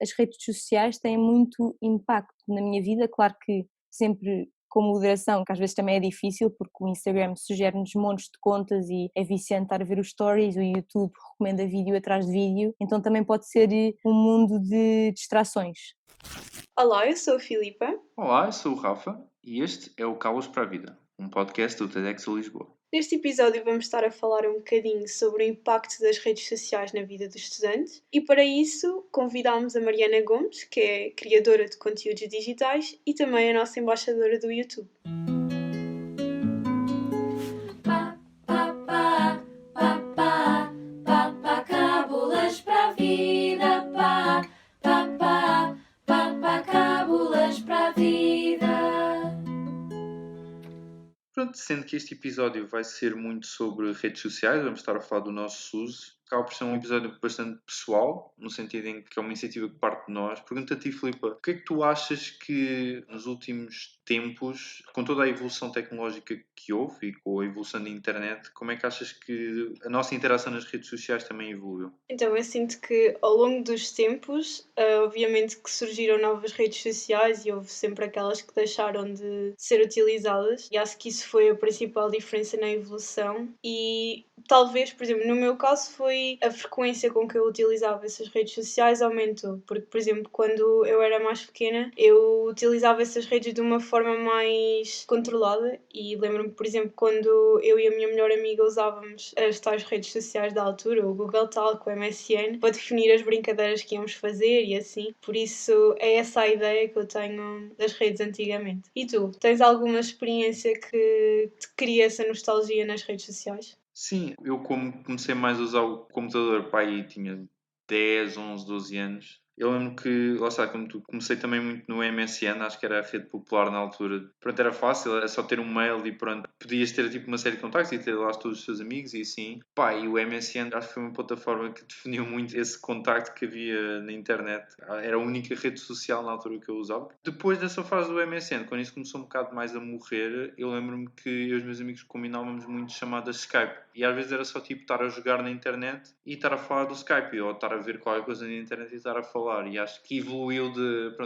as redes sociais têm muito impacto na minha vida, claro que sempre com moderação, que às vezes também é difícil, porque o Instagram sugere-nos montes de contas e é viciante estar a ver os stories, o YouTube recomenda vídeo atrás de vídeo, então também pode ser um mundo de distrações. Olá, eu sou a Filipa. Olá, eu sou o Rafa e este é o Calos para a Vida, um podcast do TEDx Lisboa. Neste episódio vamos estar a falar um bocadinho sobre o impacto das redes sociais na vida dos estudantes e para isso convidámos a Mariana Gomes, que é criadora de conteúdos digitais e também a nossa embaixadora do YouTube. Cábulas para a vida, cábulas para a vida. Pronto, sendo que este episódio vai ser muito sobre redes sociais, vamos estar a falar do nosso uso. Acaba por ser um episódio bastante pessoal, no sentido em que é uma iniciativa que parte de nós. Pergunto a ti, Filipa, o que é que tu achas que nos últimos tempos, com toda a evolução tecnológica que houve e com a evolução da internet, como é que achas que a nossa interação nas redes sociais também evoluiu? Então, eu sinto que ao longo dos tempos, obviamente que surgiram novas redes sociais e houve sempre aquelas que deixaram de ser utilizadas, e acho que isso foi a principal diferença na evolução. E talvez, por exemplo, no meu caso, foi a frequência com que eu utilizava essas redes sociais aumentou, porque, por exemplo, quando eu era mais pequena, eu utilizava essas redes de uma forma mais controlada, e lembro-me, por exemplo, quando eu e a minha melhor amiga usávamos as tais redes sociais da altura, o Google Talk, o MSN, para definir as brincadeiras que íamos fazer e assim. Por isso é essa a ideia que eu tenho das redes antigamente. E tu, tens alguma experiência que te cria essa nostalgia nas redes sociais? Sim, eu como comecei mais a usar o computador, pá, aí tinha 10, 11, 12 anos. Eu lembro que, lá está, como tu, comecei também muito no MSN, acho que era a rede popular na altura. Pronto, era fácil, era só ter um mail e pronto, podias ter tipo uma série de contactos e ter lá todos os teus amigos e assim. Pá, e o MSN acho que foi uma plataforma que definiu muito esse contacto que havia na internet. Era a única rede social na altura que eu usava. Depois dessa fase do MSN, quando isso começou um bocado mais a morrer, eu lembro-me que eu e os meus amigos combinávamos muito chamadas Skype. E às vezes era só tipo estar a jogar na internet e estar a falar do Skype, ou estar a ver qualquer coisa na internet e estar a falar. E acho que evoluiu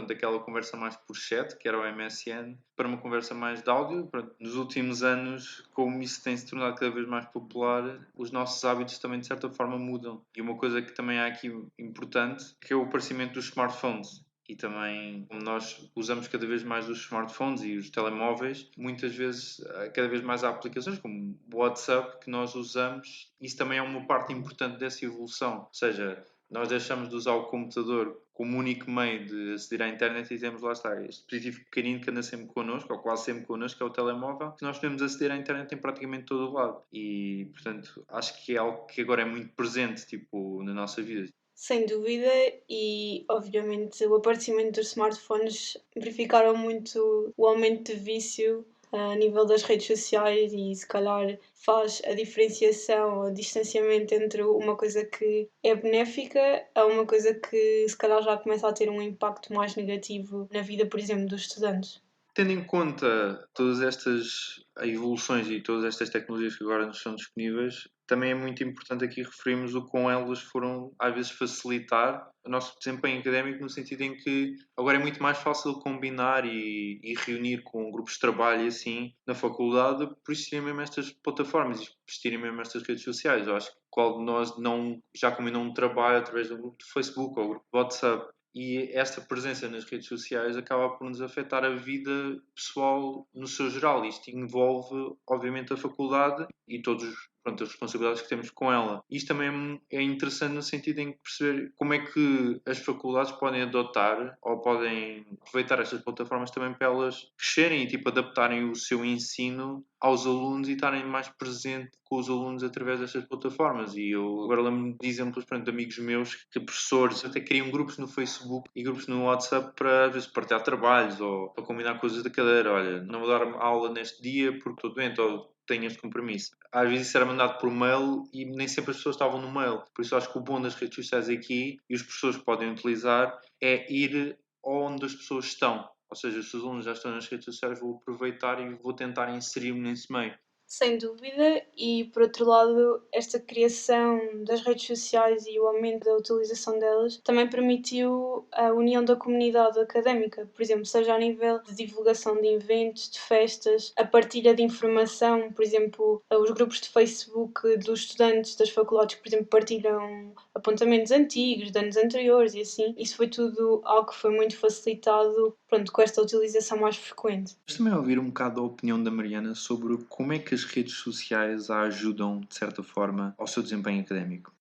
daquela conversa mais por chat, que era o MSN, para uma conversa mais de áudio. Pronto, nos últimos anos, como isso tem se tornado cada vez mais popular, os nossos hábitos também de certa forma mudam. E uma coisa que também há aqui importante, que é o aparecimento dos smartphones. E também, como nós usamos cada vez mais os smartphones e os telemóveis, muitas vezes, cada vez mais há aplicações como o WhatsApp que nós usamos. Isso também é uma parte importante dessa evolução. Ou seja, nós deixamos de usar o computador como único meio de aceder à internet e temos lá está este dispositivo pequenino que anda sempre connosco, ou quase sempre connosco, que é o telemóvel, que nós podemos aceder à internet em praticamente todo o lado. E, portanto, acho que é algo que agora é muito presente, tipo, na nossa vida. Sem dúvida, e obviamente o aparecimento dos smartphones verificaram muito o aumento de vício a nível das redes sociais e se calhar faz a diferenciação, o distanciamento entre uma coisa que é benéfica a uma coisa que se calhar já começa a ter um impacto mais negativo na vida, por exemplo, dos estudantes. Tendo em conta todas estas evoluções e todas estas tecnologias que agora nos são disponíveis, também é muito importante aqui referirmos o quão elas foram, às vezes, facilitar o nosso desempenho académico, no sentido em que agora é muito mais fácil combinar e reunir com grupos de trabalho e assim na faculdade, por existirem mesmo estas plataformas e por existirem mesmo estas redes sociais. Eu acho que qual de nós não já combinou um trabalho através do grupo de Facebook ou grupo de WhatsApp, e esta presença nas redes sociais acaba por nos afetar a vida pessoal no seu geral. Isto envolve, obviamente, a faculdade e todas as responsabilidades que temos com ela. Isto também é interessante no sentido em perceber como é que as faculdades podem adotar ou podem aproveitar estas plataformas também para elas crescerem e tipo, adaptarem o seu ensino aos alunos e estarem mais presente com os alunos através destas plataformas. E eu agora lembro-me de exemplos de amigos meus que professores até criam grupos no Facebook e grupos no WhatsApp para às vezes partilhar trabalhos ou para combinar coisas da cadeira. Olha, não vou dar aula neste dia porque estou doente ou tenho este compromisso. Às vezes isso era mandado por mail e nem sempre as pessoas estavam no mail. Por isso acho que o bom das redes sociais aqui e os professores podem utilizar é ir onde as pessoas estão. Ou seja, se os alunos já estão nas redes sociais, vou aproveitar e vou tentar inserir-me nesse meio. Sem dúvida, e por outro lado, esta criação das redes sociais e o aumento da utilização delas também permitiu a união da comunidade académica, por exemplo, seja a nível de divulgação de eventos, de festas, a partilha de informação, por exemplo, os grupos de Facebook dos estudantes das faculdades que, por exemplo, partilham apontamentos antigos, de anos anteriores e assim. Isso foi tudo algo que foi muito facilitado, pronto, com esta utilização mais frequente. Mas também ouvir um bocado a opinião da Mariana sobre como é que as redes sociais a ajudam, de certa forma, ao seu desempenho académico.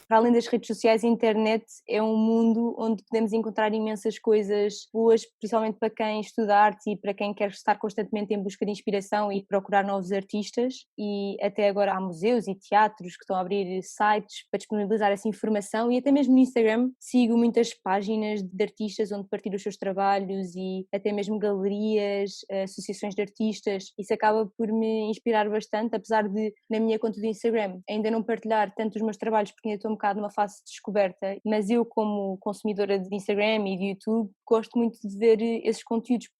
Para além das redes sociais, a internet é um mundo onde podemos encontrar imensas coisas boas, principalmente para quem estuda arte e para quem quer estar constantemente em busca de inspiração e procurar novos artistas. E até agora há museus e teatros que estão a abrir sites para disponibilizar essa informação, e até mesmo no Instagram sigo muitas páginas de artistas onde partilham os seus trabalhos e até mesmo galerias, associações de artistas. Isso acaba por me inspirar bastante, apesar de na minha conta do Instagram ainda não partilhar tanto os meus trabalhos porque ainda estou um bocado numa fase de descoberta, mas eu, como consumidora de Instagram e de YouTube, gosto muito de ver esses conteúdos.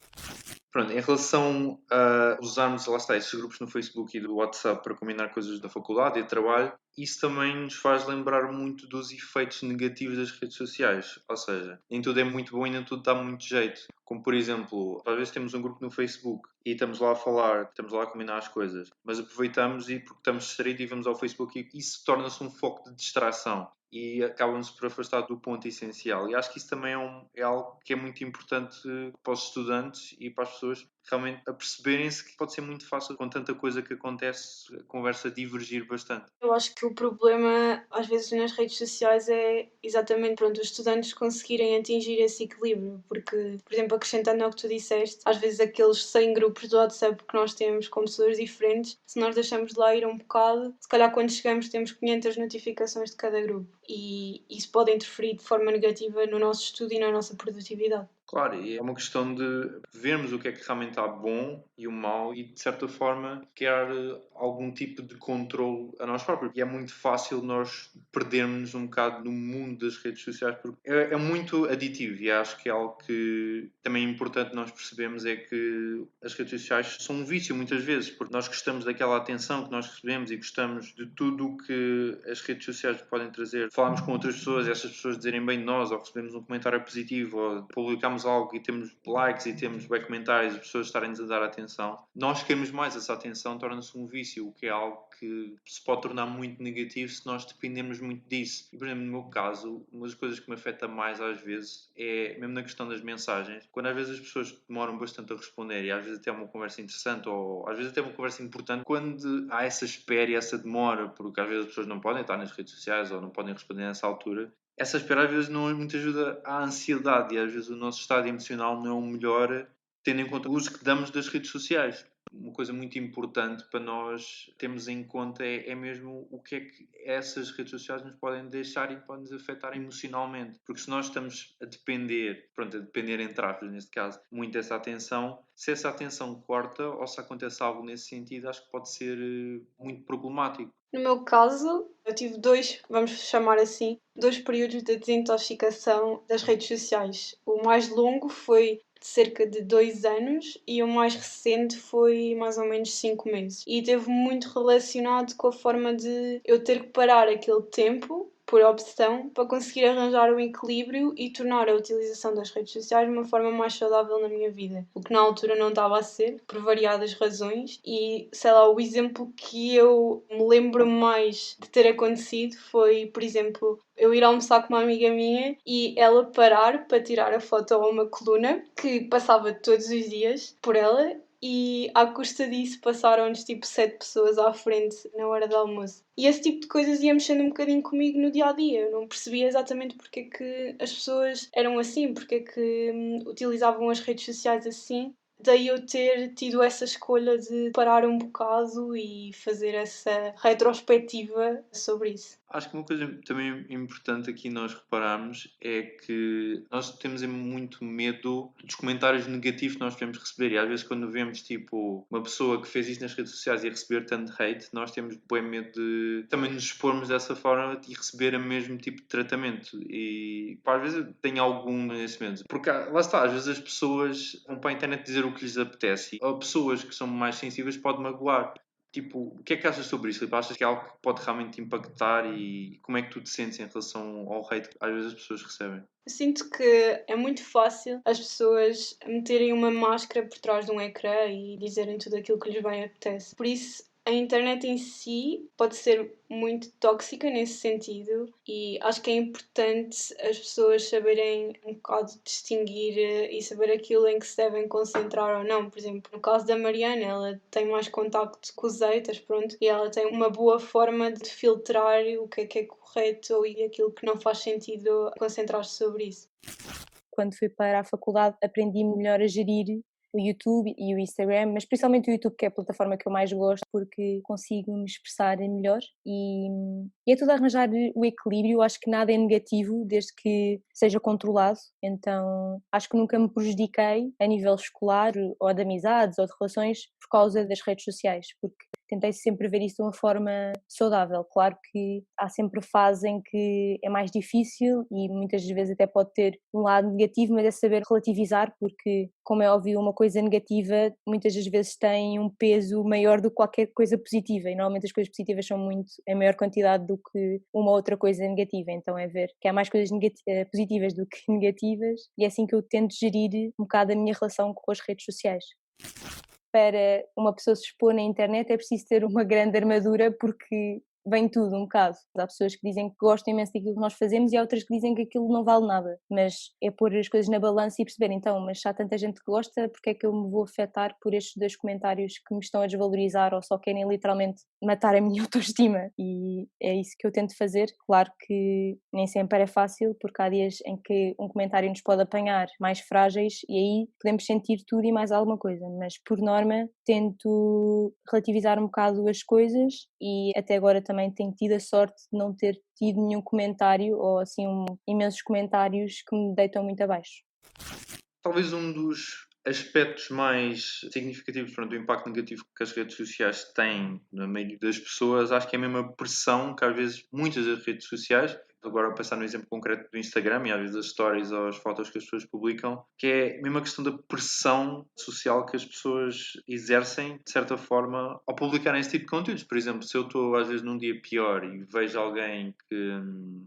Pronto, em relação a usarmos, lá está, esses grupos no Facebook e do WhatsApp para combinar coisas da faculdade e de trabalho, isso também nos faz lembrar muito dos efeitos negativos das redes sociais. Ou seja, nem tudo é muito bom e nem tudo dá muito jeito. Como, por exemplo, às vezes temos um grupo no Facebook e estamos lá a falar, estamos lá a combinar as coisas, mas aproveitamos e porque estamos distraídos e vamos ao Facebook e isso torna-se um foco de distração e acabam-se por afastar do ponto essencial. E acho que isso também é algo que é muito importante para os estudantes e para as pessoas realmente aperceberem-se que pode ser muito fácil, com tanta coisa que acontece, a conversa divergir bastante. Eu acho que o problema, às vezes, nas redes sociais é exatamente, pronto, os estudantes conseguirem atingir esse equilíbrio, porque, por exemplo, acrescentando ao que tu disseste, às vezes aqueles 100 grupos do WhatsApp que nós temos com pessoas diferentes, se nós deixamos de lá ir um bocado, se calhar quando chegamos temos 500 notificações de cada grupo e isso pode interferir de forma negativa no nosso estudo e na nossa produtividade. Claro, e é uma questão de vermos o que é que realmente há bom e o mau e, de certa forma, criar algum tipo de controle a nós próprios. E é muito fácil nós perdermos um bocado no mundo das redes sociais porque é muito aditivo e acho que é algo que também é importante nós percebermos é que as redes sociais são um vício muitas vezes porque nós gostamos daquela atenção que nós recebemos e gostamos de tudo o que as redes sociais podem trazer. Falamos com outras pessoas e essas pessoas dizerem bem de nós ou recebemos um comentário positivo ou publicamos algo e temos likes e temos bem comentários e pessoas estarem-nos a dar atenção, nós queremos mais essa atenção, torna-se um vício, o que é algo que se pode tornar muito negativo se nós dependermos muito disso. E, por exemplo, no meu caso, uma das coisas que me afeta mais às vezes é, mesmo na questão das mensagens, quando às vezes as pessoas demoram bastante a responder e às vezes até é uma conversa interessante ou às vezes até uma conversa importante, quando há essa espera e essa demora, porque às vezes as pessoas não podem estar nas redes sociais ou não podem responder nessa altura, essa espera às vezes não é muito ajuda à ansiedade e às vezes o nosso estado emocional não é o melhor tendo em conta o uso que damos das redes sociais. Uma coisa muito importante para nós termos em conta é mesmo o que é que essas redes sociais nos podem deixar e podem nos afetar emocionalmente. Porque se nós estamos a depender, pronto, a depender entre aspas neste caso, muito dessa atenção, se essa atenção corta ou se acontece algo nesse sentido, acho que pode ser muito problemático. No meu caso, eu tive dois, vamos chamar assim, dois períodos de desintoxicação das redes sociais. O mais longo foi de cerca de 2 anos e o mais recente foi mais ou menos 5 meses. E teve muito relacionado com a forma de eu ter que parar aquele tempo por opção para conseguir arranjar um equilíbrio e tornar a utilização das redes sociais de uma forma mais saudável na minha vida, o que na altura não estava a ser, por variadas razões. E sei lá, o exemplo que eu me lembro mais de ter acontecido foi, por exemplo, eu ir almoçar com uma amiga minha e ela parar para tirar a foto a uma coluna que passava todos os dias por ela e à custa disso passaram-nos tipo 7 pessoas à frente na hora do almoço. E esse tipo de coisas ia mexendo um bocadinho comigo no dia a dia. Eu não percebia exatamente porque é que as pessoas eram assim, porque é que utilizavam as redes sociais assim. Daí eu ter tido essa escolha de parar um bocado e fazer essa retrospectiva sobre isso. Acho que uma coisa também importante aqui nós repararmos é que nós temos muito medo dos comentários negativos que nós podemos receber e às vezes quando vemos tipo uma pessoa que fez isso nas redes sociais e a receber tanto hate, nós temos bem medo de também nos expormos dessa forma e receber o mesmo tipo de tratamento e pá, às vezes eu tenho algum nesse medo, porque lá está, às vezes as pessoas vão para a internet dizer o que lhes apetece e pessoas que são mais sensíveis podem magoar. Tipo, o que é que achas sobre isso, Filipe? Achas que é algo que pode realmente impactar e como é que tu te sentes em relação ao hate que às vezes as pessoas recebem? Eu sinto que é muito fácil as pessoas meterem uma máscara por trás de um ecrã e dizerem tudo aquilo que lhes bem apetece. Por isso, a internet em si pode ser muito tóxica nesse sentido e acho que é importante as pessoas saberem um bocado distinguir e saber aquilo em que se devem concentrar ou não. Por exemplo, no caso da Mariana, ela tem mais contacto com os haters, pronto, e ela tem uma boa forma de filtrar o que é correto e aquilo que não faz sentido concentrar-se sobre isso. Quando fui para a faculdade aprendi melhor a gerir o YouTube e o Instagram, mas principalmente o YouTube, que é a plataforma que eu mais gosto, porque consigo me expressar melhor e é tudo arranjar o equilíbrio. Acho que nada é negativo desde que seja controlado, então acho que nunca me prejudiquei a nível escolar ou de amizades ou de relações por causa das redes sociais, porque tentei sempre ver isso de uma forma saudável. Claro que há sempre fases em que é mais difícil e muitas vezes até pode ter um lado negativo, mas é saber relativizar, porque, como é óbvio, uma coisa negativa muitas das vezes tem um peso maior do que qualquer coisa positiva, e normalmente as coisas positivas são muito em maior quantidade do que uma outra coisa negativa, então é ver que há mais coisas positivas do que negativas, e é assim que eu tento gerir um bocado a minha relação com as redes sociais. Para uma pessoa se expor na internet é preciso ter uma grande armadura, porque vem tudo um bocado. Há pessoas que dizem que gostam imenso daquilo que nós fazemos e há outras que dizem que aquilo não vale nada, mas é pôr as coisas na balança e perceber, então, mas se há tanta gente que gosta, porque é que eu me vou afetar por estes 2 comentários que me estão a desvalorizar ou só querem literalmente matar a minha autoestima? E é isso que eu tento fazer. Claro que nem sempre é fácil, porque há dias em que um comentário nos pode apanhar mais frágeis e aí podemos sentir tudo e mais alguma coisa, mas por norma tento relativizar um bocado as coisas e até agora também tenho tido a sorte de não ter tido nenhum comentário ou assim imensos comentários que me deitam muito abaixo. Talvez um dos aspectos mais significativos do impacto negativo que as redes sociais têm na maioria das pessoas, acho que é a mesma pressão que às vezes muitas das redes sociais, agora a pensar no exemplo concreto do Instagram e às vezes as stories ou as fotos que as pessoas publicam, que é a mesma questão da pressão social que as pessoas exercem, de certa forma, ao publicarem esse tipo de conteúdos. Por exemplo, se eu estou às vezes num dia pior e vejo alguém que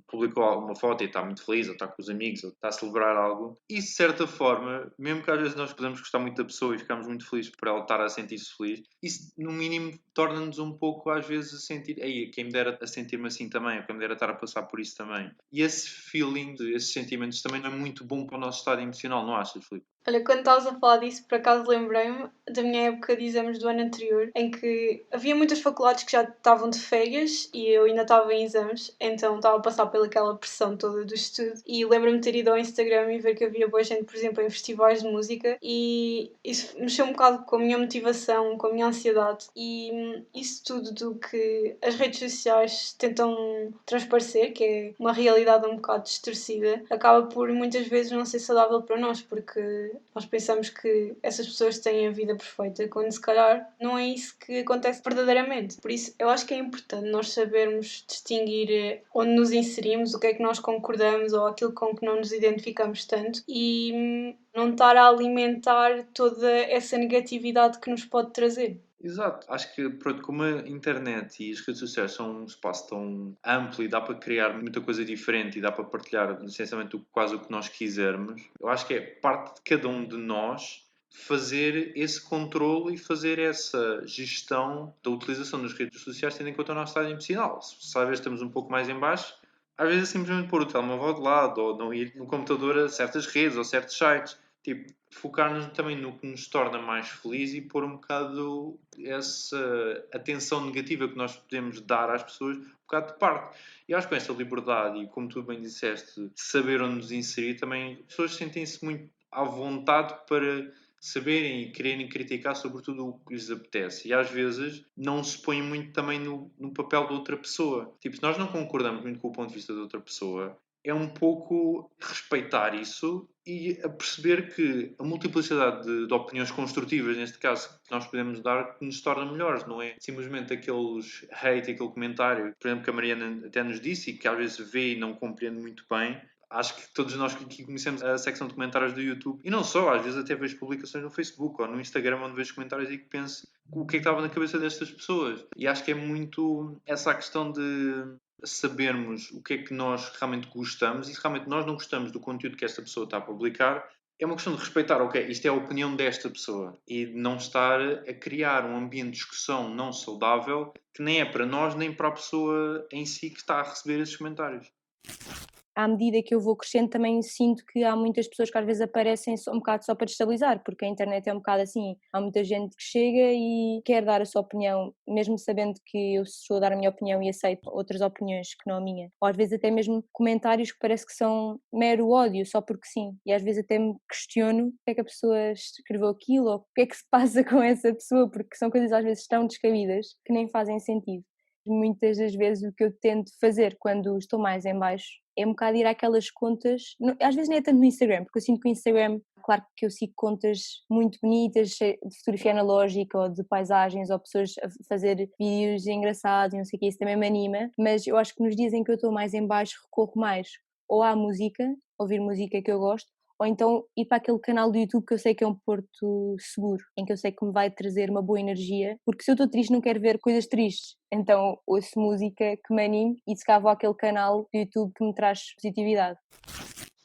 publicou alguma foto e está muito feliz, ou está com os amigos, ou está a celebrar algo, isso de certa forma, mesmo que às vezes nós podemos gostar muito da pessoa e ficamos muito felizes por ela estar a sentir-se feliz, isso no mínimo torna-nos um pouco às vezes a sentir, ei, quem me dera a sentir-me assim também, ou quem me dera estar a passar por isso também. E esse feeling, esses sentimentos também não é muito bom para o nosso estado emocional, não achas, Filipe? Olha, quando estavas a falar disso, por acaso lembrei-me da minha época de exames do ano anterior, em que havia muitas faculdades que já estavam de férias e eu ainda estava em exames, então estava a passar pelaquela pressão toda do estudo. E lembro-me de ter ido ao Instagram e ver que havia boa gente, por exemplo, em festivais de música, e isso mexeu um bocado com a minha motivação, com a minha ansiedade, e isso tudo do que as redes sociais tentam transparecer, que é uma realidade um bocado distorcida, acaba por muitas vezes não ser saudável para nós, porque nós pensamos que essas pessoas têm a vida perfeita, quando se calhar não é isso que acontece verdadeiramente. Por isso, eu acho que é importante nós sabermos distinguir onde nos inserimos, o que é que nós concordamos ou aquilo com que não nos identificamos tanto e não estar a alimentar toda essa negatividade que nos pode trazer. Exato, acho que pronto, como a internet e as redes sociais são um espaço tão amplo e dá para criar muita coisa diferente e dá para partilhar essencialmente quase o que nós quisermos, eu acho que é parte de cada um de nós fazer esse controle e fazer essa gestão da utilização das redes sociais tendo em conta o nosso estado emocional. Se às vezes estamos um pouco mais em baixo, às vezes é simplesmente pôr o telemóvel de lado ou não ir no computador a certas redes ou certos sites. Tipo, focar-nos também no que nos torna mais felizes e pôr um bocado essa atenção negativa que nós podemos dar às pessoas um bocado de parte. E acho que com esta liberdade e, como tu bem disseste, saber onde nos inserir, também as pessoas sentem-se muito à vontade para saberem e quererem criticar sobre tudo o que lhes apetece. E às vezes não se põem muito também no papel de outra pessoa. Tipo, se nós não concordamos muito com o ponto de vista de outra pessoa, é um pouco respeitar isso e a perceber que a multiplicidade de opiniões construtivas, neste caso, que nós podemos dar, que nos torna melhores, não é simplesmente aqueles hate, aquele comentário, por exemplo, que a Mariana até nos disse e que às vezes vê e não compreende muito bem. Acho que todos nós que conhecemos a secção de comentários do YouTube, e não só, às vezes até vejo publicações no Facebook ou no Instagram onde vejo comentários e que penso o que é que estava na cabeça destas pessoas. E acho que é muito essa a questão de sabermos o que é que nós realmente gostamos e se realmente nós não gostamos do conteúdo que esta pessoa está a publicar, é uma questão de respeitar, ok, isto é a opinião desta pessoa e de não estar a criar um ambiente de discussão não saudável que nem é para nós nem para a pessoa em si que está a receber esses comentários. À medida que eu vou crescendo também sinto que há muitas pessoas que às vezes aparecem um bocado só para destabilizar, porque a internet é um bocado assim, há muita gente que chega e quer dar a sua opinião, mesmo sabendo que eu estou a dar a minha opinião e aceito outras opiniões que não a minha, ou às vezes até mesmo comentários que parece que são mero ódio, só porque sim, e às vezes até me questiono porque é que a pessoa escreveu aquilo, ou o que é que se passa com essa pessoa, porque são coisas às vezes tão descabidas que nem fazem sentido. Muitas das vezes o que eu tento fazer quando estou mais em baixo é um bocado ir àquelas contas, às vezes nem é tanto no Instagram, porque eu sinto que o Instagram, claro que eu sigo contas muito bonitas, de fotografia analógica ou de paisagens, ou pessoas a fazer vídeos engraçados e não sei o que, isso também me anima, mas eu acho que nos dias em que eu estou mais em baixo recorro mais ou à música, ouvir música que eu gosto, ou então ir para aquele canal do YouTube que eu sei que é um porto seguro, em que eu sei que me vai trazer uma boa energia, porque se eu estou triste não quero ver coisas tristes, então ouço música que me anime e se calhar vou àquele canal do YouTube que me traz positividade.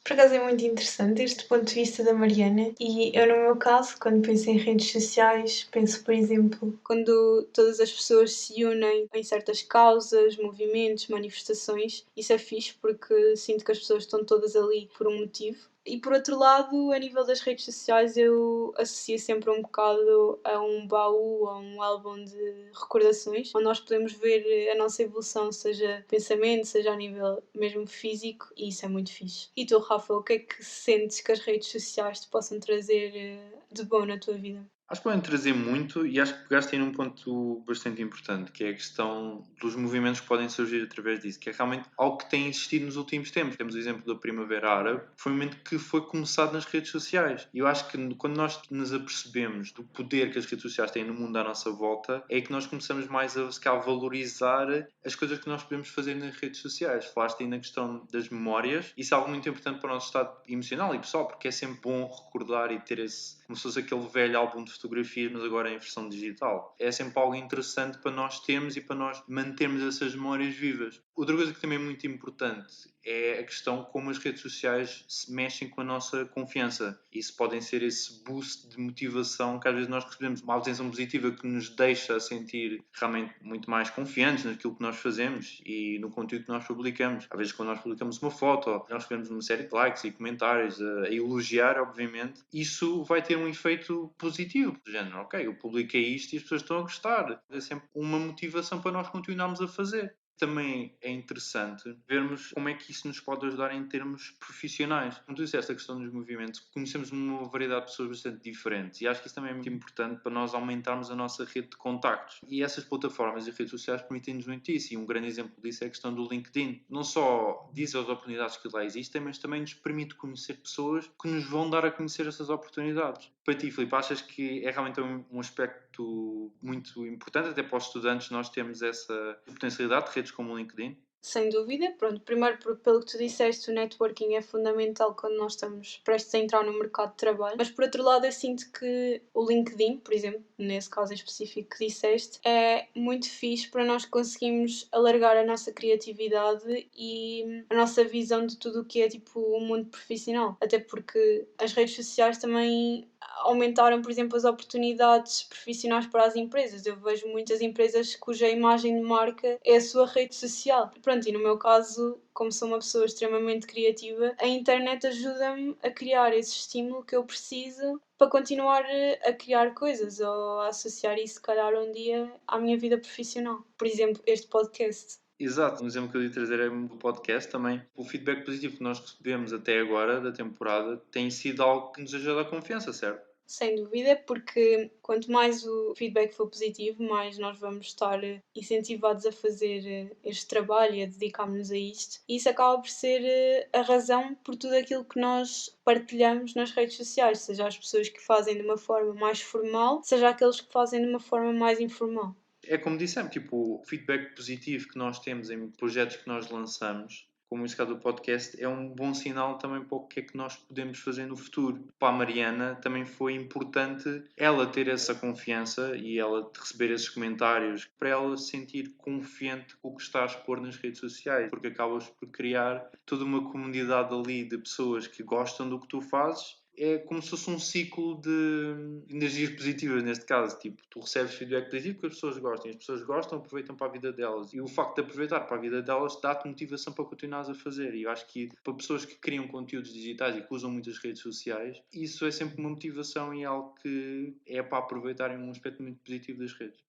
Por acaso é muito interessante este ponto de vista da Mariana e eu, no meu caso, quando penso em redes sociais, penso, por exemplo, quando todas as pessoas se unem em certas causas, movimentos, manifestações, isso é fixe porque sinto que as pessoas estão todas ali por um motivo. E por outro lado, a nível das redes sociais, eu associo sempre um bocado a um baú, a um álbum de recordações, onde nós podemos ver a nossa evolução, seja pensamento, seja a nível mesmo físico, e isso é muito fixe. E tu, Rafa, o que é que sentes que as redes sociais te possam trazer de bom na tua vida? Acho que podem trazer muito e acho que pegaste aí num ponto bastante importante, que é a questão dos movimentos que podem surgir através disso, que é realmente algo que tem existido nos últimos tempos. Temos o exemplo da Primavera Árabe, que foi um movimento que foi começado nas redes sociais. E eu acho que quando nós nos apercebemos do poder que as redes sociais têm no mundo à nossa volta, é que nós começamos mais a se calhar, valorizar as coisas que nós podemos fazer nas redes sociais. Falaste aí na questão das memórias, isso é algo muito importante para o nosso estado emocional e pessoal, porque é sempre bom recordar e ter esse, como se fosse aquele velho álbum de fotografias, mas agora em versão digital. É sempre algo interessante para nós termos e para nós mantermos essas memórias vivas. Outra coisa que também é muito importante é a questão como as redes sociais se mexem com a nossa confiança. Isso podem ser esse boost de motivação que às vezes nós recebemos, uma atenção positiva que nos deixa sentir realmente muito mais confiantes naquilo que nós fazemos e no conteúdo que nós publicamos. Às vezes quando nós publicamos uma foto, nós recebemos uma série de likes e comentários a elogiar, obviamente, isso vai ter um efeito positivo, do género, ok, eu publiquei isto e as pessoas estão a gostar. É sempre uma motivação para nós continuarmos a fazer. Também é interessante vermos como é que isso nos pode ajudar em termos profissionais. Como tu disseste, a questão dos movimentos, conhecemos uma variedade de pessoas bastante diferentes e acho que isso também é muito importante para nós aumentarmos a nossa rede de contactos. E essas plataformas e redes sociais permitem-nos muito isso, e um grande exemplo disso é a questão do LinkedIn. Não só diz as oportunidades que lá existem, mas também nos permite conhecer pessoas que nos vão dar a conhecer essas oportunidades. Para ti, Filipe, achas que é realmente um aspecto muito importante, até para os estudantes, nós temos essa potencialidade de redes como o LinkedIn? Sem dúvida, pronto, primeiro pelo que tu disseste, o networking é fundamental quando nós estamos prestes a entrar no mercado de trabalho, mas por outro lado eu sinto que o LinkedIn, por exemplo, nesse caso em específico que disseste, é muito fixe para nós conseguirmos alargar a nossa criatividade e a nossa visão de tudo o que é tipo o mundo profissional, até porque as redes sociais também aumentaram, por exemplo, as oportunidades profissionais para as empresas. Eu vejo muitas empresas cuja imagem de marca é a sua rede social. Pronto, e no meu caso, como sou uma pessoa extremamente criativa, a internet ajuda-me a criar esse estímulo que eu preciso para continuar a criar coisas ou a associar isso, se calhar, um dia à minha vida profissional. Por exemplo, este podcast. Exato, um exemplo que eu ia trazer é do podcast também. O feedback positivo que nós recebemos até agora da temporada tem sido algo que nos ajuda a confiança, certo? Sem dúvida, porque quanto mais o feedback for positivo, mais nós vamos estar incentivados a fazer este trabalho e a dedicar-nos a isto. E isso acaba por ser a razão por tudo aquilo que nós partilhamos nas redes sociais, seja as pessoas que fazem de uma forma mais formal, seja aqueles que fazem de uma forma mais informal. É como dissemos, tipo, o feedback positivo que nós temos em projetos que nós lançamos como este caso do podcast, é um bom sinal também para o que é que nós podemos fazer no futuro. Para a Mariana também foi importante ela ter essa confiança e ela receber esses comentários para ela se sentir confiante com o que está a expor nas redes sociais, porque acabas por criar toda uma comunidade ali de pessoas que gostam do que tu fazes. É como se fosse um ciclo de energias positivas, neste caso. Tipo, tu recebes feedback positivo porque as pessoas gostam. E as pessoas gostam, aproveitam para a vida delas. E o facto de aproveitar para a vida delas dá-te motivação para continuares a fazer. E eu acho que para pessoas que criam conteúdos digitais e que usam muitas redes sociais, isso é sempre uma motivação e algo que é para aproveitarem um aspecto muito positivo das redes.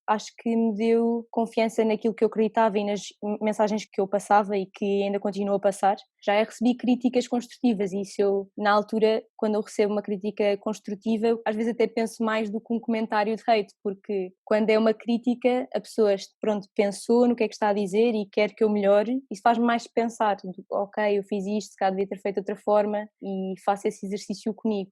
Acho que me deu confiança naquilo que eu acreditava e nas mensagens que eu passava e que ainda continuo a passar. Já recebi críticas construtivas e isso eu, na altura, quando eu recebo uma crítica construtiva, às vezes até penso mais do que um comentário de hate, porque quando é uma crítica, a pessoa, pronto, pensou no que é que está a dizer e quer que eu melhore, isso faz-me mais pensar, ok, eu fiz isto, se calhar devia ter feito de outra forma e faço esse exercício comigo.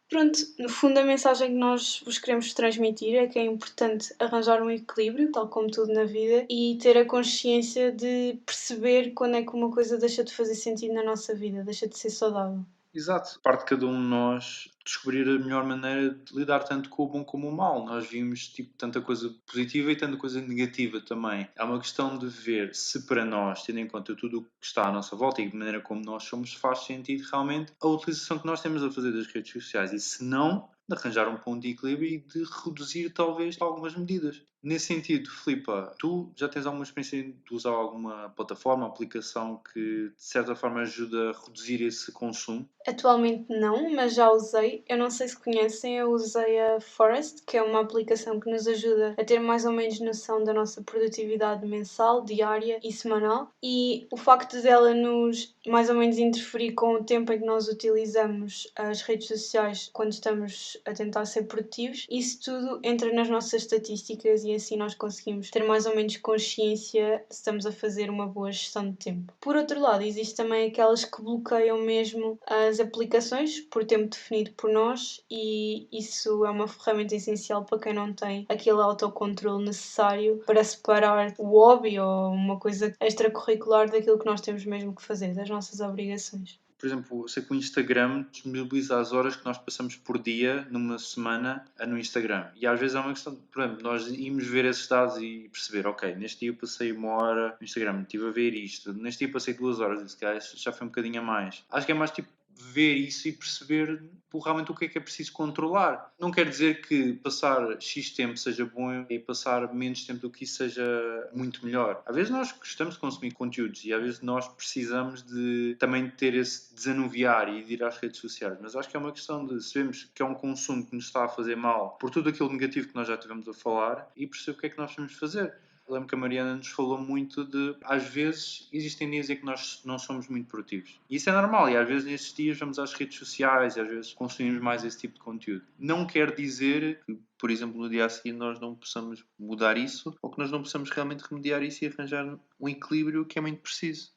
Pronto, no fundo a mensagem que nós vos queremos transmitir é que é importante arranjar um equilíbrio, tal como tudo na vida, e ter a consciência de perceber quando é que uma coisa deixa de fazer sentido na nossa vida, deixa de ser saudável. Exato. Parte de cada um de nós descobrir a melhor maneira de lidar tanto com o bom como o mau. Nós vimos tipo, tanta coisa positiva e tanta coisa negativa também. É uma questão de ver se para nós, tendo em conta tudo o que está à nossa volta e de maneira como nós somos, faz sentido realmente a utilização que nós temos a fazer das redes sociais. E se não, de arranjar um ponto de equilíbrio e de reduzir talvez algumas medidas. Nesse sentido, Filipa, tu já tens alguma experiência de usar alguma plataforma, aplicação que de certa forma ajuda a reduzir esse consumo? Atualmente não, mas já usei. Eu não sei se conhecem, eu usei a Forest, que é uma aplicação que nos ajuda a ter mais ou menos noção da nossa produtividade mensal, diária e semanal. E o facto dela nos mais ou menos interferir com o tempo em que nós utilizamos as redes sociais quando estamos a tentar ser produtivos, isso tudo entra nas nossas estatísticas e assim nós conseguimos ter mais ou menos consciência se estamos a fazer uma boa gestão de tempo. Por outro lado, existe também aquelas que bloqueiam mesmo as aplicações por tempo definido por nós e isso é uma ferramenta essencial para quem não tem aquele autocontrole necessário para separar o hobby ou uma coisa extracurricular daquilo que nós temos mesmo que fazer, das nossas obrigações. Por exemplo, eu sei que o Instagram disponibiliza as horas que nós passamos por dia, numa semana, no Instagram. E às vezes é uma questão de, por exemplo, nós irmos ver esses dados e perceber, ok, neste dia eu passei 1 hora no Instagram, estive a ver isto, neste dia passei 2 horas, e se calhar já foi um bocadinho a mais. Acho que é mais tipo ver isso e perceber realmente o que é preciso controlar. Não quer dizer que passar X tempo seja bom e passar menos tempo do que isso seja muito melhor. Às vezes nós gostamos de consumir conteúdos e às vezes nós precisamos de também ter esse desanuviar e de ir às redes sociais. Mas acho que é uma questão de sabermos que é um consumo que nos está a fazer mal por tudo aquilo negativo que nós já tivemos a falar e perceber o que é que nós vamos fazer. Eu lembro que a Mariana nos falou muito de, às vezes, existem dias em que nós não somos muito produtivos. E isso é normal, e às vezes nesses dias vamos às redes sociais e às vezes consumimos mais esse tipo de conteúdo. Não quer dizer que, por exemplo, no dia a seguir nós não possamos mudar isso ou que nós não possamos realmente remediar isso e arranjar um equilíbrio que é muito preciso.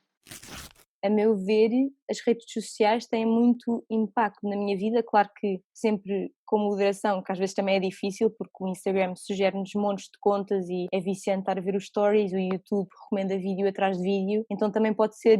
A meu ver, as redes sociais têm muito impacto na minha vida, claro que sempre com moderação, que às vezes também é difícil, porque o Instagram sugere-nos montes de contas e é viciante estar a ver os stories, o YouTube recomenda vídeo atrás de vídeo, então também pode ser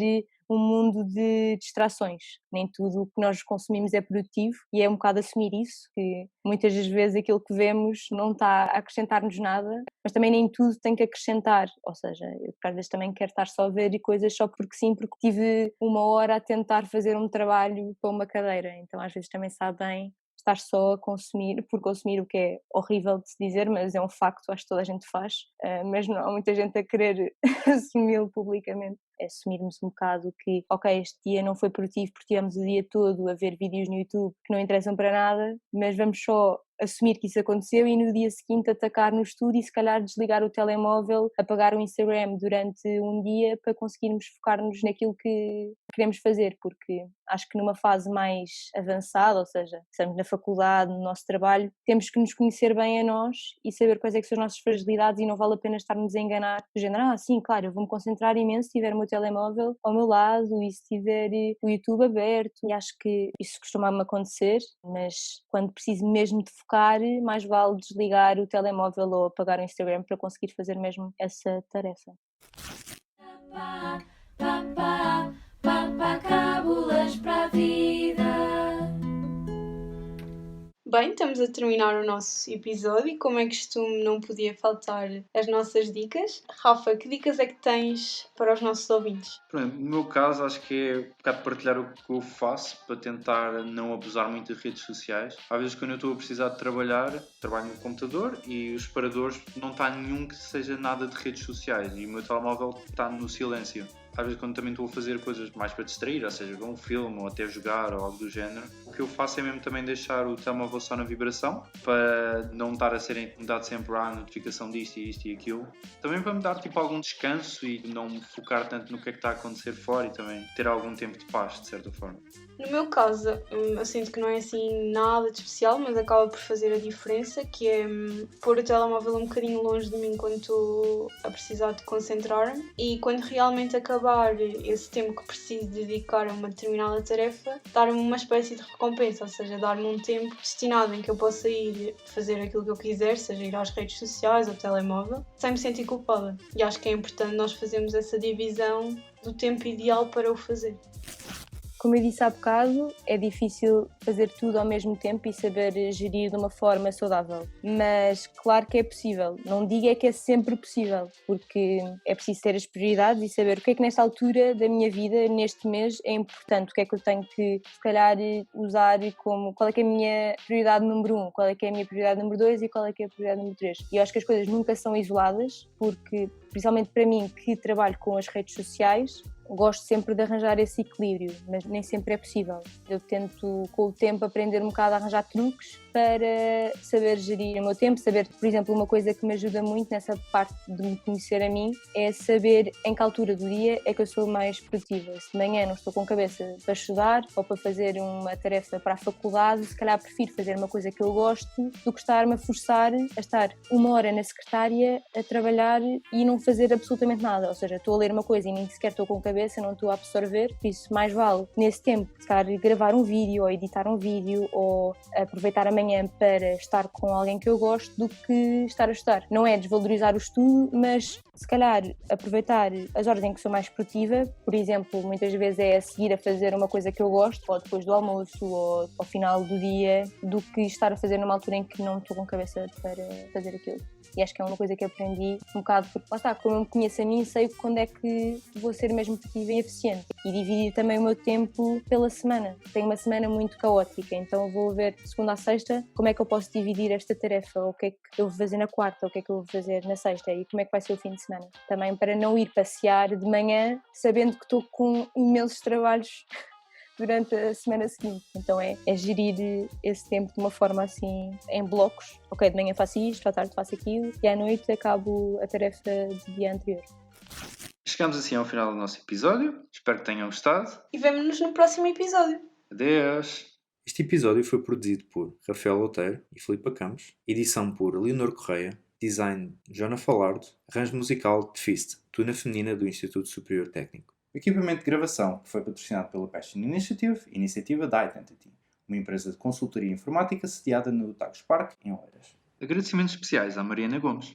um mundo de distrações. Nem tudo o que nós consumimos é produtivo e é um bocado assumir isso, que muitas das vezes aquilo que vemos não está a acrescentar-nos nada, mas também nem tudo tem que acrescentar, ou seja, eu às vezes também quero estar só a ver coisas só porque sim, porque tive 1 hora a tentar fazer um trabalho para uma cadeira, então às vezes também sabe bem estar só a consumir, por consumir, o que é horrível de se dizer, mas é um facto, acho que toda a gente faz, mas não há muita gente a querer assumi-lo publicamente. É assumirmos um bocado que, ok, este dia não foi produtivo porque tivemos o dia todo a ver vídeos no YouTube que não interessam para nada, mas vamos só assumir que isso aconteceu e no dia seguinte atacar no estudo e se calhar desligar o telemóvel, apagar o Instagram durante um dia para conseguirmos focar-nos naquilo que queremos fazer, porque acho que numa fase mais avançada, ou seja, estamos na faculdade, no nosso trabalho, temos que nos conhecer bem a nós e saber quais é que são as nossas fragilidades e não vale a pena estarmos a enganar, do género, sim, claro, eu vou-me concentrar imenso se tiver o meu telemóvel ao meu lado e se tiver o YouTube aberto, e acho que isso costuma-me acontecer, mas quando preciso mesmo de focar, mais vale desligar o telemóvel ou apagar o Instagram para conseguir fazer mesmo essa tarefa. Papacábulas para a vida. Bem, estamos a terminar o nosso episódio e, como é costume, não podia faltar as nossas dicas. Rafa, que dicas é que tens para os nossos ouvintes? Pronto, no meu caso, acho que é um bocado partilhar o que eu faço para tentar não abusar muito das redes sociais. Às vezes, quando eu estou a precisar de trabalho no computador e os separadores não está nenhum que seja nada de redes sociais e o meu telemóvel está no silêncio. Às vezes, quando também estou a fazer coisas mais para distrair, ou seja, ver um filme ou até jogar ou algo do género, o que eu faço é mesmo também deixar o telemóvel só na vibração para não estar a ser incomodado sempre à notificação disto e isto e aquilo. Também para me dar tipo algum descanso e não me focar tanto no que é que está a acontecer fora e também ter algum tempo de paz, de certa forma. No meu caso, eu sinto que não é assim nada de especial, mas acaba por fazer a diferença, que é pôr o telemóvel um bocadinho longe de mim quando estou a precisar de concentrar-me, e quando realmente acabar esse tempo que preciso dedicar a uma determinada tarefa, dar-me uma espécie de recompensa, ou seja, dar-me um tempo destinado em que eu possa ir fazer aquilo que eu quiser, seja ir às redes sociais ou telemóvel, sem me sentir culpada. E acho que é importante nós fazermos essa divisão do tempo ideal para o fazer. Como eu disse há bocado, é difícil fazer tudo ao mesmo tempo e saber gerir de uma forma saudável. Mas claro que é possível. Não digo é que é sempre possível, porque é preciso ter as prioridades e saber o que é que nesta altura da minha vida, neste mês, é importante. O que é que eu tenho que, se calhar, usar como... Qual é que é a minha prioridade número 1, qual é que é a minha prioridade número 2 e qual é que é a prioridade número 3. E eu acho que as coisas nunca são isoladas, porque, principalmente para mim, que trabalho com as redes sociais, gosto sempre de arranjar esse equilíbrio, mas nem sempre é possível. Eu tento, com o tempo, aprender um bocado a arranjar truques para saber gerir o meu tempo, saber, por exemplo, uma coisa que me ajuda muito nessa parte de me conhecer a mim é saber em que altura do dia é que eu sou mais produtiva. Se de manhã não estou com cabeça para estudar ou para fazer uma tarefa para a faculdade, se calhar prefiro fazer uma coisa que eu gosto do que estar-me a forçar a estar 1 hora na secretária a trabalhar e não fazer absolutamente nada. Ou seja, estou a ler uma coisa e nem sequer estou com cabeça, não estou a absorver, por isso mais vale nesse tempo, se calhar, gravar um vídeo ou editar um vídeo ou aproveitar a manhã para estar com alguém que eu gosto do que estar a estudar. Não é desvalorizar o estudo, mas se calhar aproveitar as horas em que sou mais produtiva, por exemplo, muitas vezes é a seguir a fazer uma coisa que eu gosto, ou depois do almoço, ou ao final do dia, do que estar a fazer numa altura em que não estou com cabeça para fazer aquilo. E acho que é uma coisa que aprendi um bocado, porque lá está, como eu me conheço a mim, sei quando é que vou ser mesmo produtiva e eficiente. E dividir também o meu tempo pela semana. Tenho uma semana muito caótica, então vou ver de segunda a sexta como é que eu posso dividir esta tarefa, ou o que é que eu vou fazer na quarta, ou o que é que eu vou fazer na sexta, e como é que vai ser o fim de semana. Também para não ir passear de manhã sabendo que estou com imensos trabalhos durante a semana seguinte. Então é gerir esse tempo de uma forma assim, em blocos. Ok, de manhã faço isto, à tarde faço aquilo e à noite acabo a tarefa do dia anterior. Chegamos assim ao final do nosso episódio. Espero que tenham gostado. E vemo-nos no próximo episódio. Adeus! Este episódio foi produzido por Rafael Outeiro e Filipe Campos, edição por Leonor Correia, design Joana Falardo, arranjo musical de Fist, tuna feminina do Instituto Superior Técnico. O equipamento de gravação foi patrocinado pela Passion Initiative, iniciativa da Identity, uma empresa de consultoria informática sediada no Tagus Park, em Oeiras. Agradecimentos especiais à Mariana Gomes.